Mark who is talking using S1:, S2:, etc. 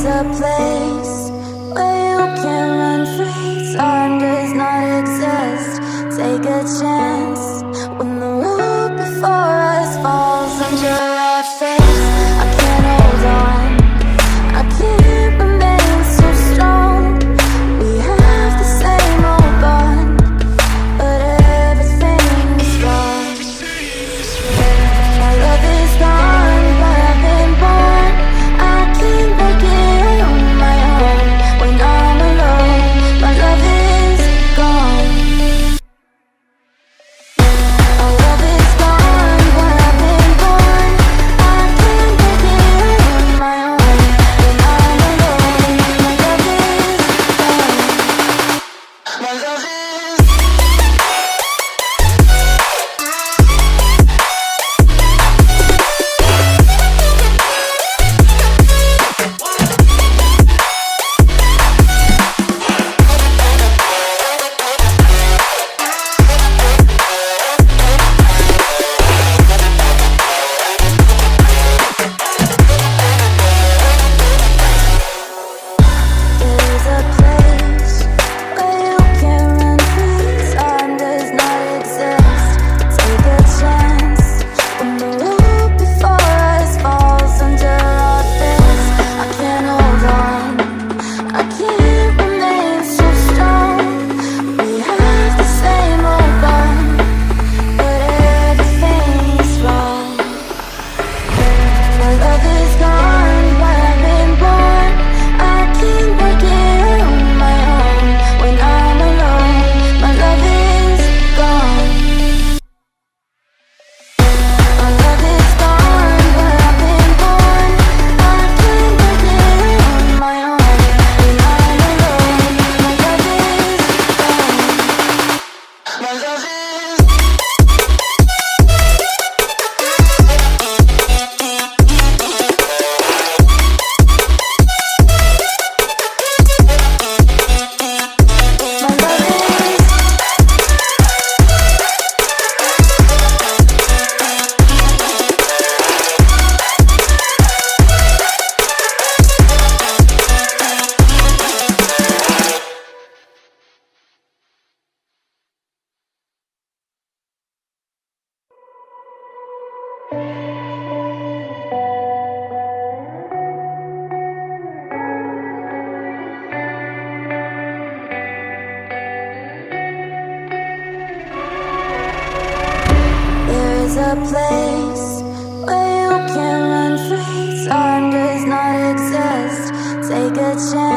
S1: is a place where you can run free. Time does not exist. Take a chance when the road before us falls under our face. I can't hold on, I can't remain so strong. We have the same old bond, but everything is wrong. My love is gone, but I've been born. I can't make it on my own. When I'm alone, my love is gone. My love is gone, but I've been born. I can't make it on my own. When I'm alone, my love is gone. My love is There's a place where you can run free. Time does not exist. Take a chance when the road before us falls under our face. I can't hold on, I can't remain so strong. We have the same old bond, but everything's wrong. My love is gone, but I've been born. I can't make it on my own. When I'm alone, my love is gone. My love is gone, but I've been born. I can't make it on my own. When I'm alone, my love is gone. My love is There's a place where you can run free. Time does not exist. Take a chance